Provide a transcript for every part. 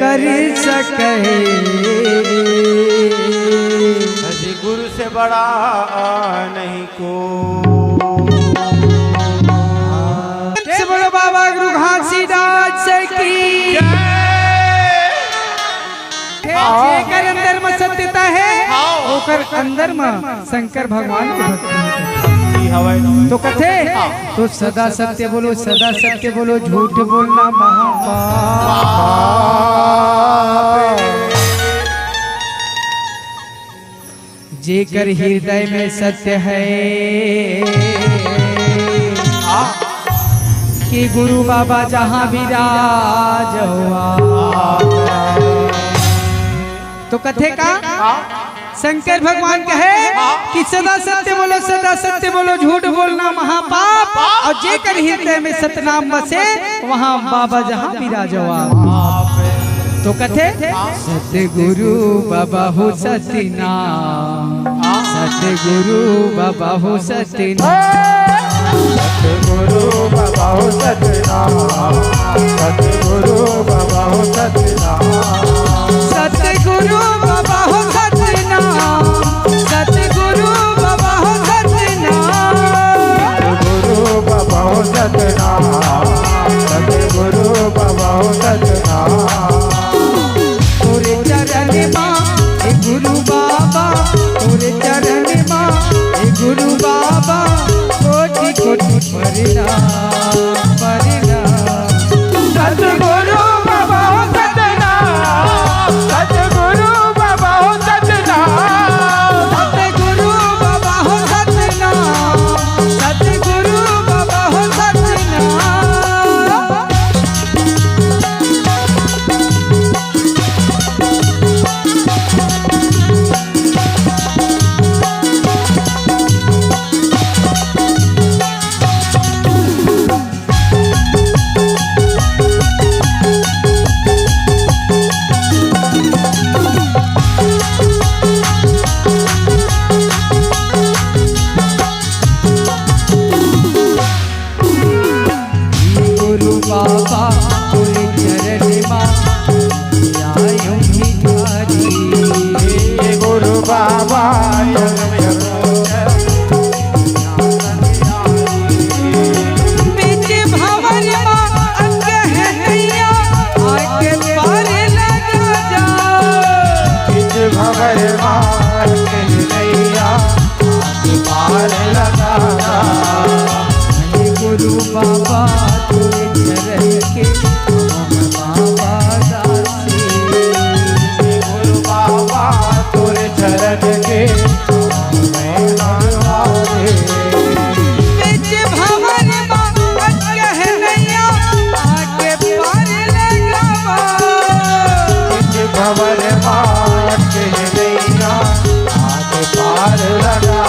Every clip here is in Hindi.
कर सके। हजी गुरु से बड़ा नहीं को। बड़ो बाबा गुरु घासीदास की जेकर अंदर में सत्यता है ओकर अंदर में शंकर भगवान के भक्ति तो कथे तो सदा सत्य बोलो, सदा सत्य बोलो, झूठ बोलना महापाप। जेकर हृदय में सत्य है कि गुरु बाबा जहाँ विराज हुआ। तो कथे का शंकर भगवान कहे कि सदा सत्य बोलो, सदा सत्य बोलो, झूठ बोलना महापाप। और जेकर हृदय में सतनाम बसे वहाँ बाबा जहाँ विराज हुआ। तो कथे सतगुरु बाबा हो सतनाम, सतगुरु बाबा हो सतनाम, सतगुरु बाबा हो सतनाम, सतगुरु बाबा हो सतनाम, सतगुरु बाबा हो सतनाम, सतगुरु बाबा हो सतनाम, सतगुरु बाबा हो सतनाम, सतगुरु बाबा हो सतनाम। तोरे चरण मां हे गुरु बाबा, तोरे चरण मां हे गुरु बाबा, कोटि कोटि प्रणाम प्रणाम। सतगुरु बाबा हो सतनाम, सतगुरु बाबा हो सतनाम, सतगुरु बाबा हो सतनाम, सतगुरु बाबा हो सतनाम। गुरु बाबा तोरे चरण मां आयो भिखारी, गुरु बाबा बीच भंवर मां अंग है हैया, आके पार लगा जा। बीच भंवर मार के नैया पार लगा। गुरु बाबा तोरे चरण के हम बाबा दासी, गुरु बाबा तोरे चरण के मैं नवाजे। बीच भंवर मां अंग है हैया, आके पार लगा। बीच भंवर मार के नैया आगे पार लगा।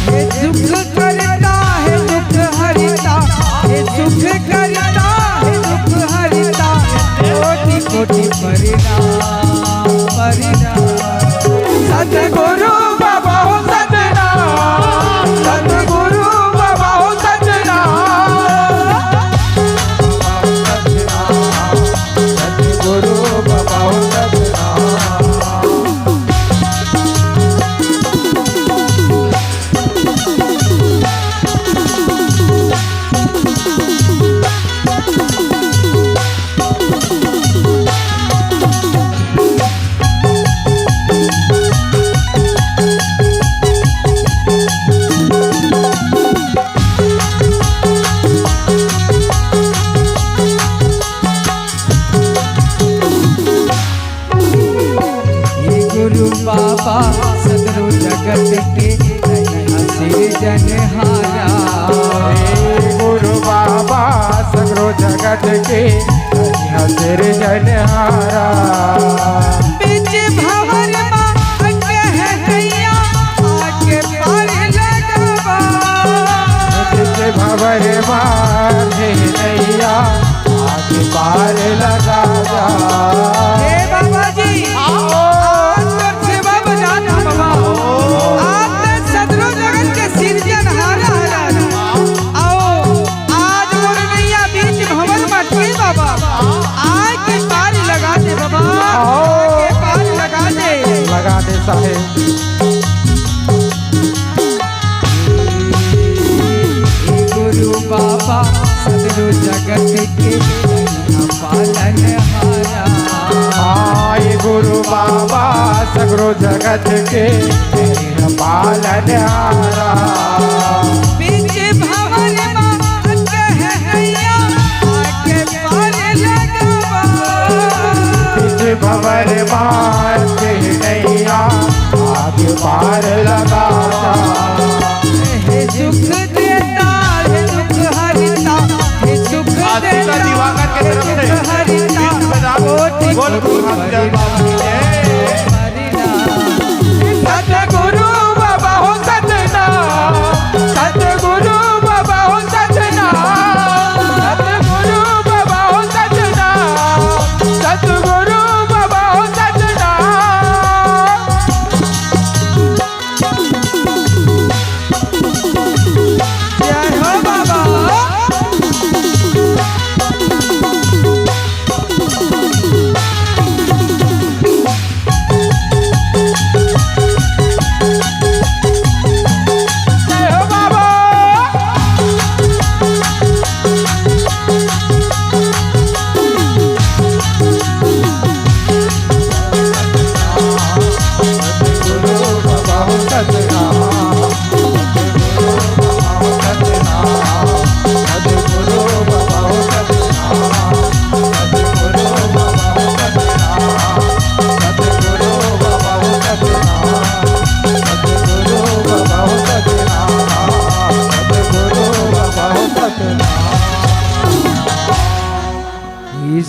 हे दुख करता है दुख हरिता, हे सुख करता है दुख हरिता, कोटि कोटि प्रणाम प्रणाम। सतगुरु बाबा हो सतनाम, सतगुरु बाबा हो सतनाम, सतगुरु बाबा हो सतनाम। हे गुरु बाबा सदरो जगत के सिरजनहारा, गुरु बाबा सगरो जगत के सिर जनहारा। बीच भंवर मां अंग है हैया, आके पार लगा। बीच भंवर मार नैया आगे पार लगा जा। हे बाबा जी आज सेवा बजाना बाबा, आज सदरो जगत के सिरजनहारा आओ आज मोर नैया बीच भंवर में बाबा, आज के जगत के पालनहारा। बीच भवन में कहैया आगे पार लगावा। बीच भंवर मार के नैया आगे पार लगावा। हे सुख देता हे दुख हरिता, हे सुख देता दिवाकर के तरफ से दुख हरिता, कोटि सतगुरु बाबा हो सतनाम, सतगुरु बाबा हो सतनाम, सतगुरु बाबा हो सतनाम, सतगुरु बाबा हो सतनाम। जय हो बाबा।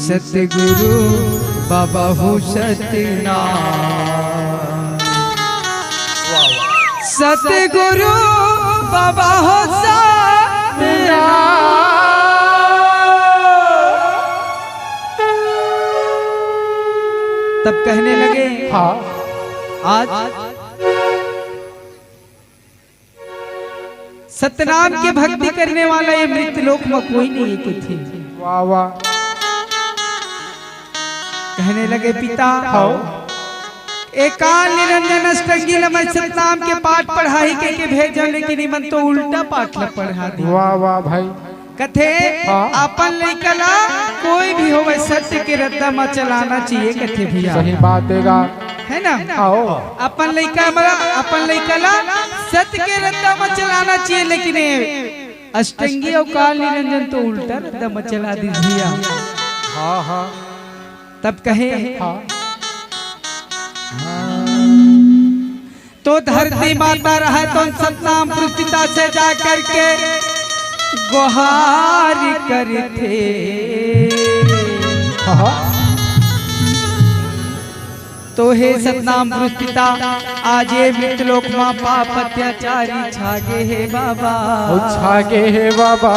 सतगुरु बाबा हो सतनाम, सतगुरु बाबा हो सतनाम। तब कहने लगे हाँ आज सतनाम के भक्ति करने वाला ये मृत्यलोक में कोई नहीं के थे। वाह वाह। कहने लगे पिता एकाल निरंजन अष्टंगी लमय सतनाम के पाठ पढ़ाई के भेजो, लेकिन इमन तो उल्टा पाठ ल पढ़ा दी। वाह वाह भाई। कथे अपन लइकला कोई भी होवे सत्य के रद्दा में चलाना चाहिए। कथे भैया सही बात देगा है ना। अपन लइकला सत्य के रद्दा में चलाना चाहिए, लेकिन अष्टंगी और काल निरंजन तो उल्टा रद्दा में चला दी भैया। हाँ हाँ। तब कहे हाँ। तो धरती माता रहा तो सतनाम पिता से जा करके गुहार करते। हाँ। तो हे सतनाम पिता आज ये मृतलोक माँ पाप अत्याचारी छागे हे बाबा, छागे हे बाबा।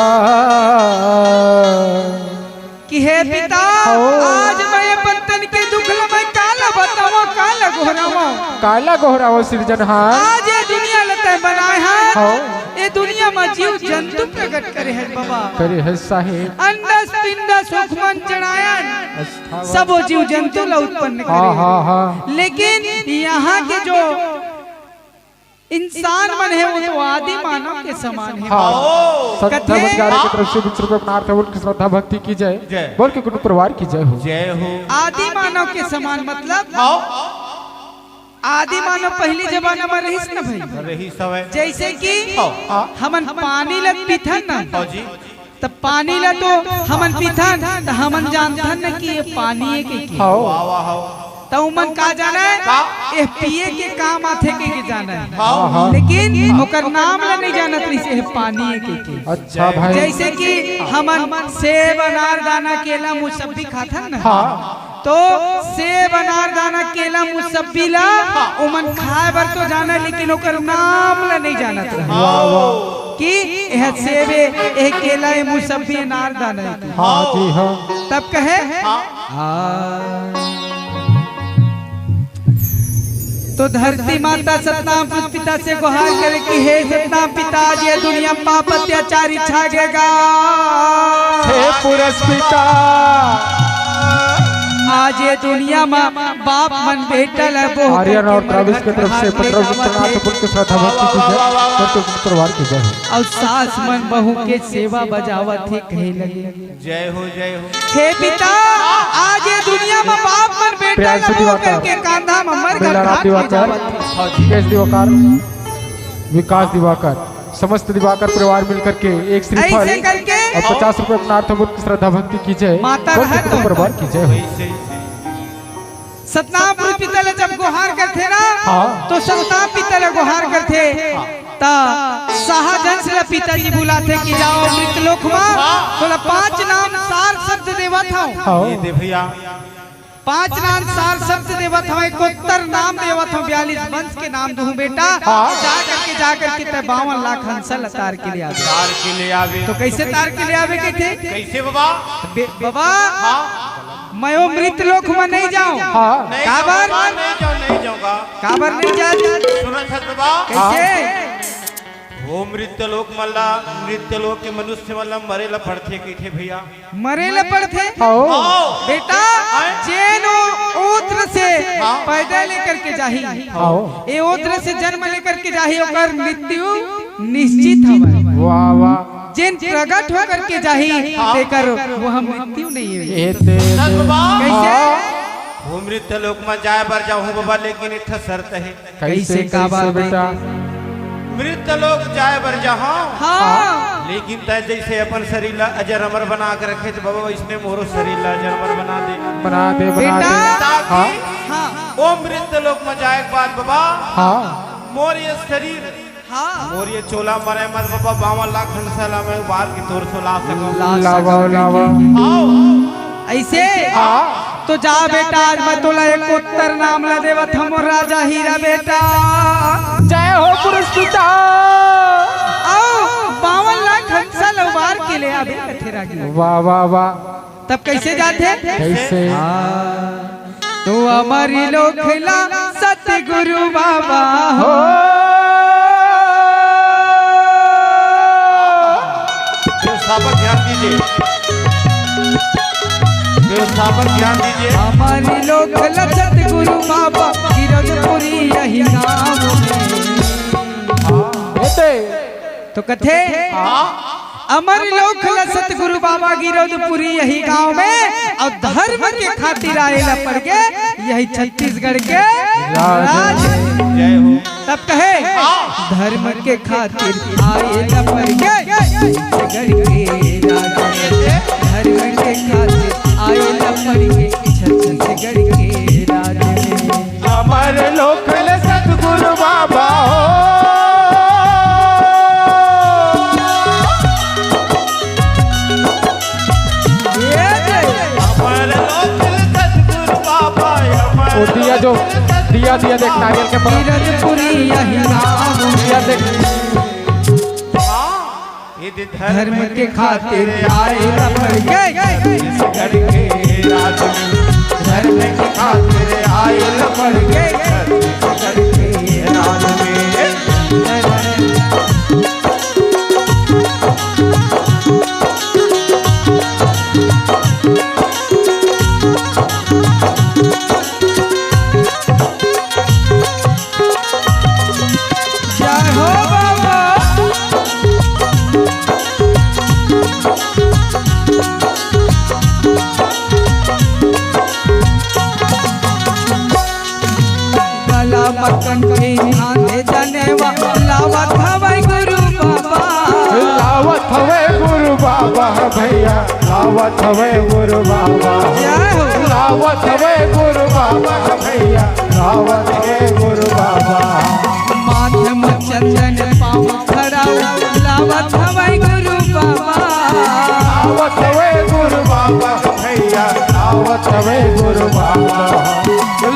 कि हे पिता आज मैं बंतन के दुख मैं काला बतावा, काला गोहरावा, काला गोहरावा सृजनहार। आज ये दुनिया लते बनाए हैं, ये दुनिया में जीव जंतु प्रकट करे हैं बाबा, करे है साहेब। अंडस पिंडस हुक्मन चढ़ायन सब जीव जंतु ला उत्पन्न करे। हाँ हाँ हाँ। लेकिन यहाँ के जो इंसान मन है वो तो आदि मानव के समान है। श्रद्धा भंडारी की तरफ से विश्व को अपनार्थ बोल के श्रद्धा भक्ति की जय, बोल के कुटुंब परिवार की जय हो। जय हो। आदि मानव के समान मतलब आदि मानव पहली जमाना में रही न भाई, जैसे कि हमन पानी लग पीथन न, तब पानी ला तो हमन पीथन तो हमन जानथन न कि ये पानी के तो उमन का जाना है ये पिए के काम आथे के जाना है, लेकिन ओकर नाम ला नहीं जानत रही से पानी के। अच्छा भाई। जैसे कि हमन सेब अनार दाना केला मुसब्बी खाथन न, तो सेब अनार दाना केला मुसब्बी ला उमन खाए बर तो जाना, लेकिन ओकर नाम ला नहीं जानत रही कि यह सेब यह केला ये मुसब्बी अनार दाना। हाँ जी हाँ। तब कहे तो धरती माता सतनाम पिता से गुहार करे कि हे सतनाम पिता ये दुनिया पाप अत्याचारी छागेगा। हे पुरस्पिता आज ये दुनिया में बाप मन बेटा है वो आर्यन और ट्रेविस की तरफ से श्रद्धा भक्ति की जय, परिवार की जय हो। और सास मन बहू के सेवा बजावत थे कहे लगे जय हो जय हो। हे पिता आज ये दुनिया में बाप मन बेटा प्रियांशु दिवाकर, के कांधा में मर बेलाराम दिवाकर, केश दिवाकर, विकास दिवाकर, समस्त दिवाकर परिवार मिलकर के एक श्रीफल और 50 रुपए अपनार्थपूर्ण श्रद्धा भक्ति की जय, परिवार की जय हो। सतनाम पितल जब गुहार करते ना तो सतनाम पितल गुहार करते ता शाहजहां से पिताजी बुलाते कि जाओ मृतलोक में बोला 5 नाम सार शब्द देवत हूं, ये दे भैया 5 नाम सार शब्द देवत हूं, 71 नाम देवत हूं, 42 वंश के नाम दूं बेटा, जा करके ते 52 लाख हंसल तार के लिए आवे, तार के लिए आवे। तो कैसे तार के लिए आवे के थे? कैसे बाबा? बाबा मैं वो मृत लोक में नहीं जाऊं, काबर नहीं जाऊंगा, काबर नहीं जा सुना छत बाबा कैसे? वो मृत्यु लोक मल्ला, मृत्यु लोक के मनुष्य मल्ला मरेला पड़थे कैथे भैया, मरेला पड़थे बेटा, चैन ओत्र से पैदा लेकर के जाही, ए ओत्र से जन्म लेकर के जाही, ओकर मृत्यु निश्चित हवे। वाह वाह, जिन प्रकट होकर के जाही देकर वो हम मृत्यु नहीं है। कैसे? वो मृत्यु लोक में जाए बर जाऊं बाबा, लेकिन इतना शर्त है। कैसे का बात बेटा? मृत्यु लोक जाए बर जाऊं, लेकिन तय जैसे अपन शरीर ला अजर अमर बना के रखे तो बाबा इसमें मोरो शरीर ला अजर अमर बना दे ताकि वो मृत्यु लोक में जाए के बाद बाबा मोर ये शरीर और ये चोला मरे मत बाबा 52 लाख हंसला में बाल की तोर सो ला सको ऐसे तो जा बेटा, आज मैं तोला एक उत्तर नाम ला देवत हम राजा हीरा बेटा, जय हो पुरुष पिता। आओ 52 लाख हंसल उबार के ले आवे कथेरा की। वाह वाह वाह, तब कैसे जाते? कैसे? तो हमारी लोखला सतगुरु बाबा हो, ध्यान दीजिए, ध्यान दीजिए। हमारी लोक लचत गुरु बाबा गिरजपुरी यही नाम तो कथे अमर लोक लचत गुरु बाबा गिरजपुरी यही गांव में, और धर्म के खातिर आएला पड़ गए यही छत्तीसगढ़ के राज। जय हो। तब कहे धर्म के खातिर आएला पड़ गए छत्तीसगढ़ के राज, धर्म के खातिर आएला पड़ गए छत्तीसगढ़ के राज में। अमर लोक सतगुरु बाबा हो, दिया जो दिया देख नारियल के गिरजपुरी यही नाम दिया देख, धर्म के खातिर आएला पड़ गए छत्तीसगढ़ के राज में, धर्म के खातिर आएला पड़ गए छत्तीसगढ़ के राज में। जय हो बाबा। गला मक्खन के आंधे जनेवा लावत हवे गुरु बाबा, लावत हवे गुरु बाबा भैया, लावत हवे गुरु बाबा, जय हो। लावत हवे गुरु बाबा भैया, लावत हवे गुरु बाबा, माथे में चंदन पाँव खड़ा लावत हवे गुरु बाबा, लावत हवे गुरु बाबा भैया, लावत हवे गुरु बाबा,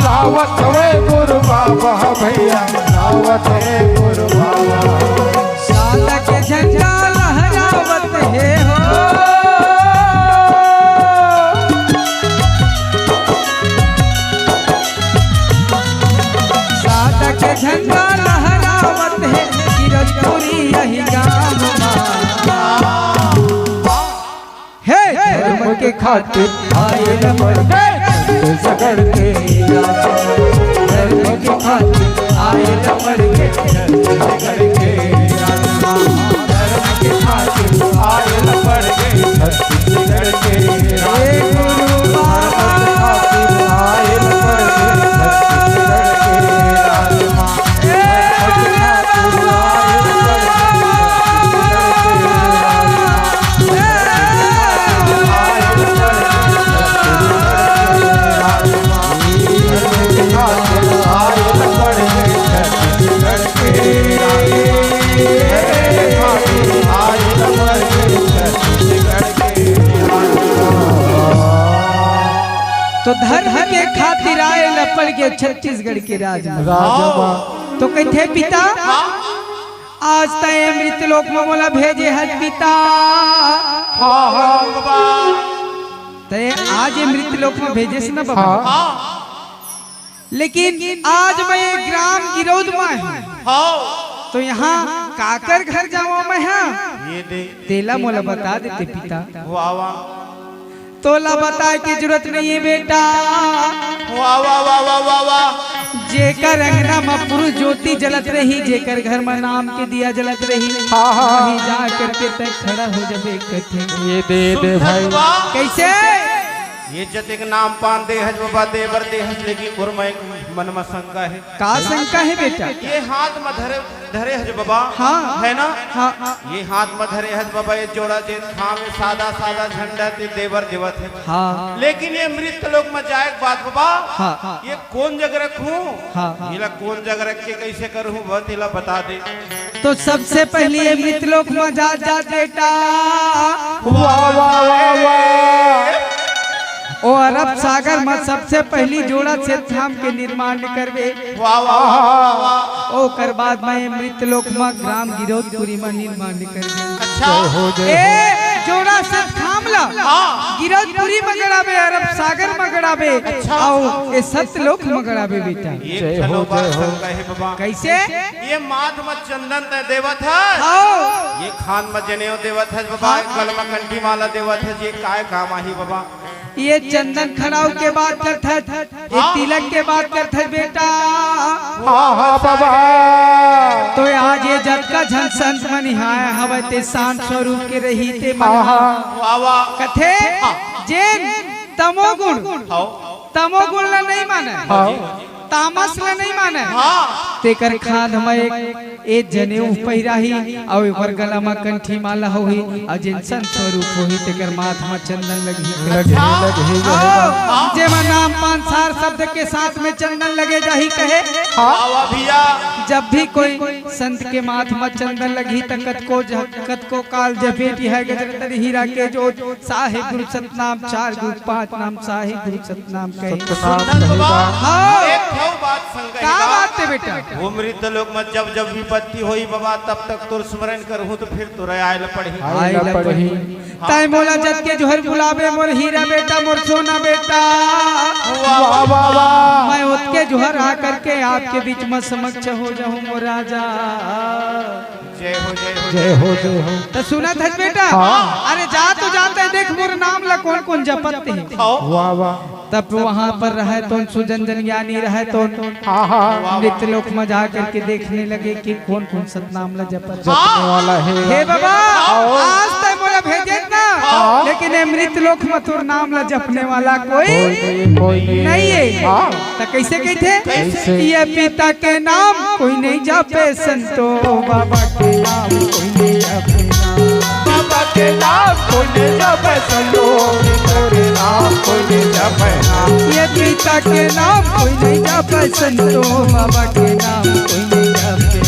लावत हवे गुरु बाबा भैया, लावत हवे गुरु बाबा। सादा के झंडा लहरावत है हो, सादा के झंडा लहरावत है गिरजपुरी यही गाँव है, धर्म के खातिर आएला पड़ गए छत्तीसगढ़ के राज, धर्म के खातिर आएला पड़ गए छत्तीसगढ़ के राज, धर्म के खातिर आएला पड़ गए छत्तीसगढ़ के राज, गुरु बाबा आएला तो धर्म के खातिर आए लपड़ के छत्तीसगढ़ के राज में। तो कहते पिता आज तय मृत लोक में बोला भेजे हज पिता। तय आज मृत लोक में भेजे से ना बाबा, लेकिन आज मैं ग्राम गिरौद में हूँ, तो यहाँ काकर घर जाओ मैं हाँ तेला मोला बता देते पिता। तोला बताए की जरूरत नहीं है बेटा, जेकर अंगना में पुरुष ज्योति जलत रही, जेकर घर में नाम के दिया जलत रही, वहीं जा करके तय खड़ा हो जाबे कथे। ये दे भाई कैसे ये जतिक नाम पान दे हज बाबा देवर दे हज, लेकिन उर्मय मन में शंका है। का शंका है बेटा? ये हाथ में धरे हज बाबा, हाँ है ना, हाँ ये हाथ में धरे हज बाबा, ये जोड़ा जे खाम सादा सादा झंडा ते देवर देवत है, हाँ लेकिन ये मृत लोग में जाए बात बाबा, हाँ ये कौन जगह रखूं, हाँ ये कौन जगह रख के कैसे करूं वह तेला बता दे। तो सबसे पहले ये मृत लोक में जा बेटा, ओ अरब सागर में सबसे पहली जोड़ा से थाम के निर्माण करवे। ओ कर बाद में मृत लोक में ग्राम गिरौदपुरी में निर्माण करवे। जोड़ा से थामला गिरौदपुरी में गड़ावे, अरब सागर में गड़ावे, आओ ये सतलोक में गड़ावे बेटा। जय हो बाबा। कैसे? ये माथ में चंदन देवत है, ये खान में जनेऊ देवत है बाबा, गल में कंठी माला देवत है, ये काय काम आही बाबा। ये चंदन खड़ाऊ के बात करता है, ये तिलक के बात करता है बेटा। बाबा तो आज ये जग का झन संत मनिहाय हवे ते शांत स्वरूप के रही ते कथे जेन तमोगुण ला नहीं माने, तामस ला नहीं माने, तेकर खाद में एक जनेऊ पहिराही और एक गला में कंठी माला होही, और जिन संत स्वरूप होही तेकर माथ में चंदन लगी जे में नाम पान सार शब्द के साथ में चंदन लगे जाही कहे। जब भी कोई संत के माथ में चंदन लगी तो कत को काल जपेटी है गजरतर हीरा के जो साहिब गुरु सतनाम 4 गुरु 5 नाम साहिब गुरु सतनाम कहे। क्या बात है बेटा? वो मृत लोक में जब विपत्ति होई बाबा तब तक तोर स्मरण करहूं तो फिर तोरा आयल पढ़ी। ताई मोला जब के जोहर बुलावे मोर हीरा बेटा, मोर सोना बेटा, मैं उसके जोहर आ करके आपके बीच में समक्ष हो जाऊं मोर राजा। जय हो जय हो जय हो जय हो। तो सुना था बेटा, अरे जा तो जाते देख मोर नाम ला कौन कौन जपते हैं। वाह वाह। तब वहाँ पर रहे तो सुजन ज्ञानी रहे तो मृत लोक में जा करके देखने लगे कि कौन कौन सतनाम ला जपने वाला है। हे बाबा आज तक मोला भेजे ना, लेकिन मृत लोक में तोर नाम ला जपने वाला कोई नहीं है। तो कैसे कहते? ये पिता के नाम कोई नहीं जपे संतो, बाबा के नाम कोई नहीं जपे, बाबा के नाम कोई नहीं जपे संतो, तेरे नाम कोई नहीं जपे। ये पिता के नाम कोई नहीं जपे संतो, बाबा के नाम कोई नहीं जपे,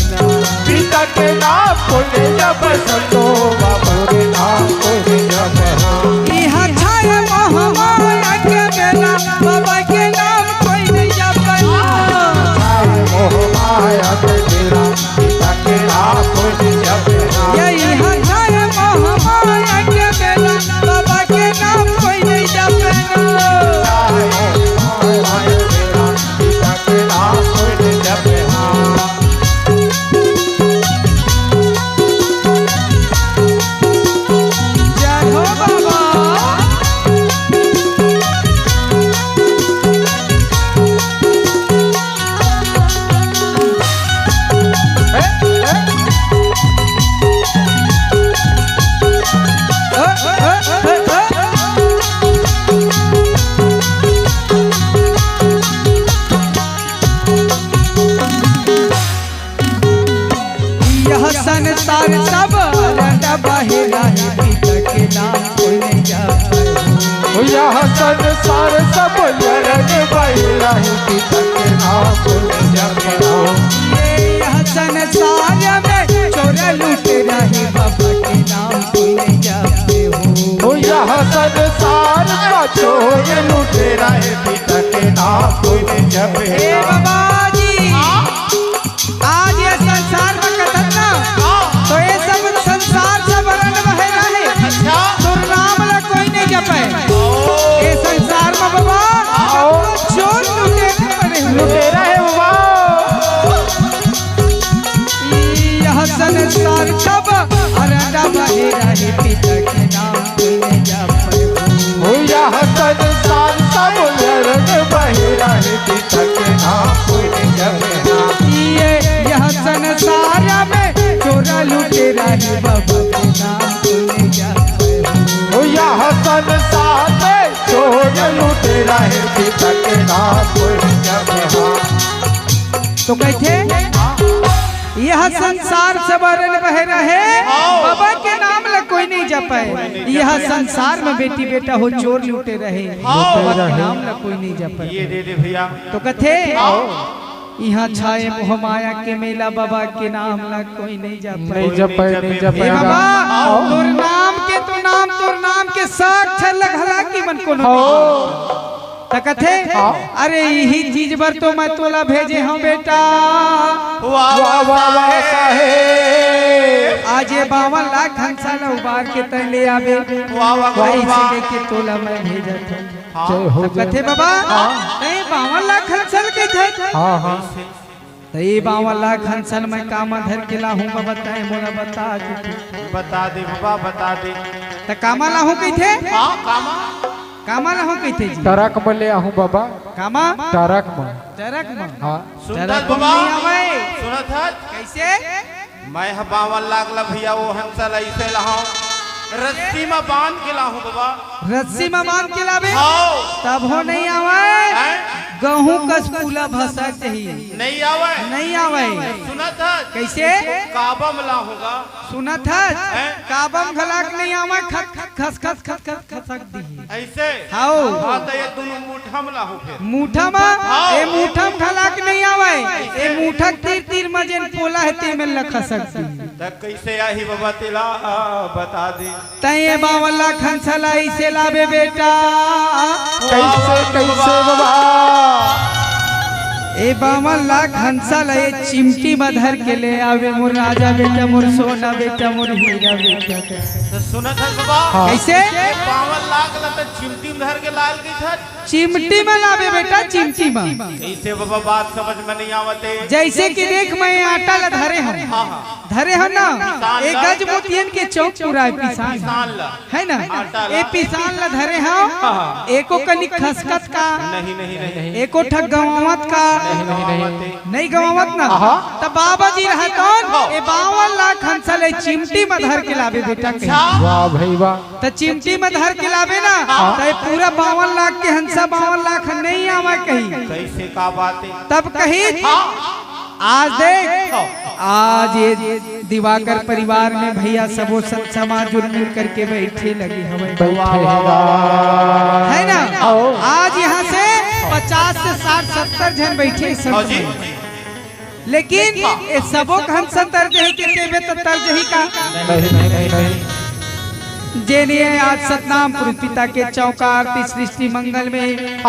पिता के नाम कोई नहीं जपे संतो, बाबा के नाम कोई नहीं जपे। यहाँ छाया महामाया के मेला, बाबा के नाम कोई नहीं जपे, महामाया के मेला, पिता के नाम कोई नहीं जपे। यहाँ छाया महामाया के मेला, बाबा के नाम कोई नहीं जपे। संसार सब बहेरा है, पिता के नाम कोई नहीं जपे। यह संसार सब बहेरा है, पिता के नाम कोई नहीं जपे। यह संसार में चोर लूट रहे, बाबा के नाम कोई नहीं जपे। यह संसार में चोर लूट रहे, पिता के नाम कोई नहीं जपे। ए बाबा जी आज ये संसार में कथन ना तो ये सब संसार से वरण बह रहे तो नाम ला कोई नहीं जपे। ये संसार में बाबा चोर लुटेरा है बाबा। यह संसार सब अरंडा बह रहे पिता के नाम कोई नहीं जपे। यह संसार सब अरंडा बह रहे पिता के नाम कोई नहीं जपे। यह संसार में चोरा लुटे रहे बाबा के नाम कोई जपे। यह संसार में चोर लुटे रहे पिता के नाम कोई जपे। तो कहते यह संसार सबरन बह रहे बाबा के नाम ला कोई नहीं जपे। यह संसार में बेटी बेटा हो चोर लुटे रहे बाबा के नाम ला कोई नहीं जपे। ये दे दे भैया। तो कहते यहाँ छाए मोह माया के मेला बाबा के नाम ला कोई नहीं जपे। नहीं जपे नहीं जपे। बाबा तोर नाम के तोर नाम के साक्षर लगला की मन को तकथे अरे यही चीज बर तो मैं तोला भेजे हूँ बेटा। वाह वाह वाह साहेब। आज ये 52 लाख हंसा ला उबार के तले आवे। वाह वाह वाह के तोला मैं भेजा था। जय हो कथे बाबा नहीं 52 लाख हंसल के थे। हाँ हाँ ये 52 लाख हंसल मैं कामा धर के लाहूँ बताए मोला बता बता दे बाबा बता दे। तो कामा लाहूँ कही थे कामा लाहूँ कही थे जी। टरक में ले आहूँ बाबा। कामा टरक में। टरक में हाँ सुनत बाबा सुनत है कैसे मैं 52 लाख ला भैया वो हंसल ऐसे लाऊं रस्सी में बांध के लाऊं बाबा। रस्सी में बांध के लावे हाँ तब हो नहीं आवे। गहूं कस पूला भाषा चाहिए नहीं आवे नहीं आवे। सुनत है कैसे काबा में लाऊंगा। सुनत है काबम खलाक नहीं आवे खस खस खस खस खस खसक दी ऐसे। हाओ हाँ तो ये दोनों मुठा में लाऊं फिर मुठा में ए मुठा में खलाक नहीं आवे। ए मुठा तीर तीर मजन पोला है ते में लखसक दी। तब कैसे आई बाबा तेला बता दे। तय 52 लाख हंसला ऐसे लावे बेटा। कैसे कैसे बाबा। ए 52 लाख हंसा ला ये चिमटी में धर के ले आवे मोर राजा बेटा मोर सोना बेटा मोर हीरा बेटा। तो सुनत है बाबा कैसे 52 लाख ला तो चिमटी में धर के लाल की था। चिमटी में लावे बेटा चिमटी में। कैसे बाबा बात समझ में नहीं आवते। जैसे कि देख मैं आटा ला धरे हम धरे हम ना एक गज मोतियन के चौक पूरा पिसान है ना। ए पिसान ला धरे हम एको कनी खसखस का नहीं नहीं नहीं एको ठग गवावत का नहीं गवावत ना। तब बाबा जी रहा कौन ए 52 लाख हंसा ले चिमटी में धर के लावे बेटा। वाह भाई वाह। तो चिमटी में धर के लावे ना तो पूरा 52 लाख के हंसा 52 लाख नहीं आवा कहीं। कैसे का बात है तब कही आज देख आज ये दिवाकर परिवार में भैया सबो सब समाज मिल करके बैठे लगे हमें है ना। आज यहाँ से 50 से 60 70 जन बैठे सब। लेकिन ये सबो हम तरजही के देवे तो तरजही का नहीं। जेने आज सतनामपुर पिता के चौकार सृष्टि मंगल में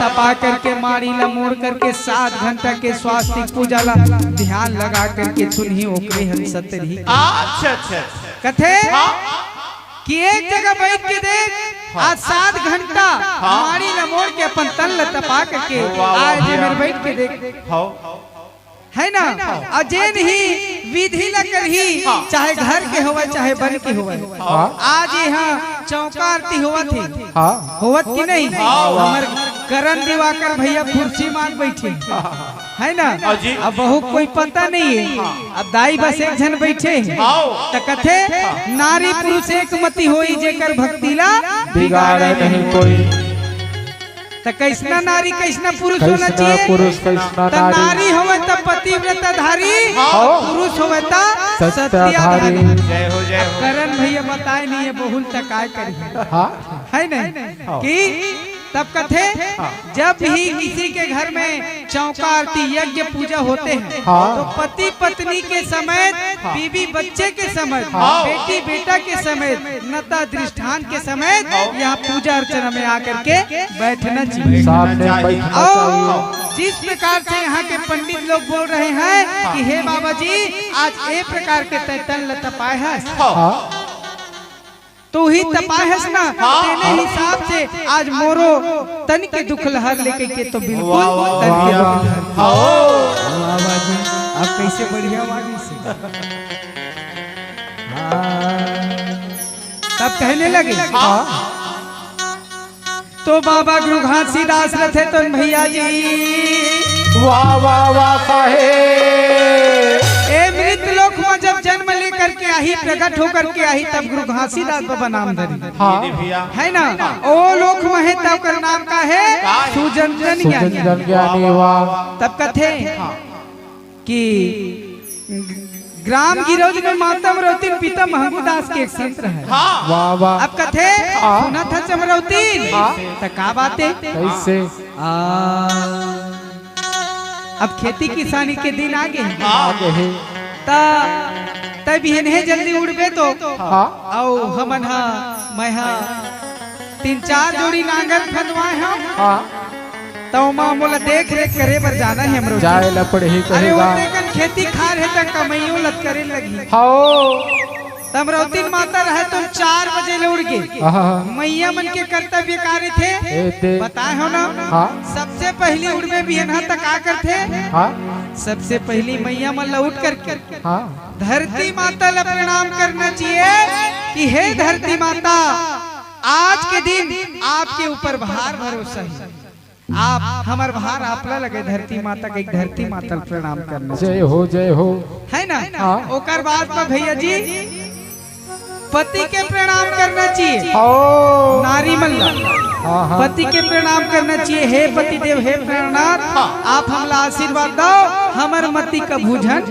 तपा करके मारी ला मोड़ करके 7 घंटा के स्वास्तिक पूजा ला ध्यान लगा करके सुनही ओकरे हम सतरी। अच्छा कथे कि एक जगह बैठ के देख आज 7 घंटा मारी ला मोड़ के अपन तन ला तपा करके आज मेरे बैठ के देख है ना। अजैन ही विधि न करही चाहे घर के होवे चाहे बन के होवे। आज यहाँ चौका आरती हुआ थी होवत की नहीं। हमारे करण दिवाकर भैया कुर्सी मान बैठे है ना। अब बहु कोई पता नहीं है। अब दाई बस एक जन बैठे तो कथे नारी पुरुष एक मती होई जेकर भक्तिला बिगाड़े नहीं कोई। तो कैसना नारी कैसना पुरुष होना चाहिए। पुरुष कैसना नारी होवे तो पतिव्रता धारी पुरुष होवे तो सत्याधारी। जय हो जय हो। करण भैया बताए नहीं है बहुल तक काय करी है नहीं कि तब कथे जब ही किसी के घर में चौका आरती यज्ञ पूजा होते हैं। तो पति पत्नी के समेत, बीवी बच्चे के समेत, बेटी बेटा के समेत, नता दृष्टान के समेत यहाँ पूजा अर्चना में आकर के बैठना चाहिए। और जिस प्रकार से यहाँ के पंडित लोग बोल रहे हैं कि हे बाबा जी आज एक प्रकार के तन लतपाए है, तो ही तपाहस ना तेने हिसाब से आज मोरो तन के दुख लहर लेके के तो बिल्कुल तन के दुख लहर। बाबा जी आप कैसे बढ़िया वाली से तब कहने लगे तो बाबा गुरु घासीदास रथे तो भैया जी वाह वाह वाह साहेब। मृत लोक में जब जन्म लेकर के आई, प्रकट होकर के आई, तब गुरु घासीदास बाबा नाम धरी है ना। ओ लोक में है तब कर नाम का है सुजनजन ज्ञानी। तब कथे कि ग्राम गिरौद में माता मरौतीन पिता महंगूदास के एक संत है। अब कथे सुना था चमरौतीन तो का बातें कैसे अब खेती किसानी के दिन आगे हैं। तब इन्हें जल्दी उड़बे तो आओ हमन मैं 3-4 जोड़ी नांगर खनवाए हम तो मोला देख रेख करे बर जाना है हमरो जाए ला पड़े ही कहेगा। अरे वो खेती खार है त कमाइयो लत करे लगी। तमरौतीन माता रहे तुम 4 बजे ले उड़ गए। मैया मन के कर्तव्य कार्य थे बताए हो ना। सबसे पहले उड़वे भी यहाँ तक आकर थे। सबसे पहली मैया मन उठ करके धरती माता ला प्रणाम करना चाहिए कि हे धरती माता आज के दिन आपके ऊपर भार भरोसा है, आप हमार भार आपला लगे। धरती माता के धरती माता प्रणाम करना जय हो है ना। ओकर बाद में भैया जी पति के प्रणाम करना चाहिए। नारी मल्ला पति के प्रणाम करना चाहिए। हे पति देव हे प्राणनाथ आप हमला आशीर्वाद दो, हमर मति का भूजन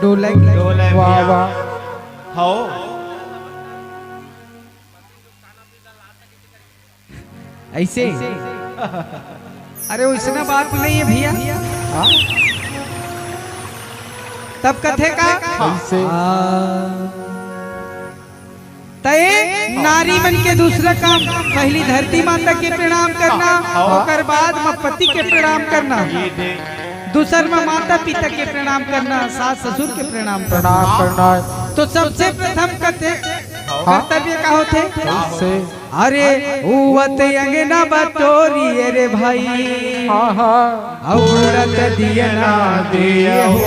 डोले। वाह वाह ऐसे अरे वैसना बात नहीं है भैया। तब कथे का तय नारी मन के दूसरा काम पहली धरती माता के प्रणाम करना, और बाद में पति के प्रणाम करना, दूसर में माता पिता के प्रणाम करना, सास ससुर के प्रणाम करना। तो सबसे प्रथम कर्तव्य का होते अरे उवत अंगना बटोरी रे भाई औरत दिया ना दिया हो।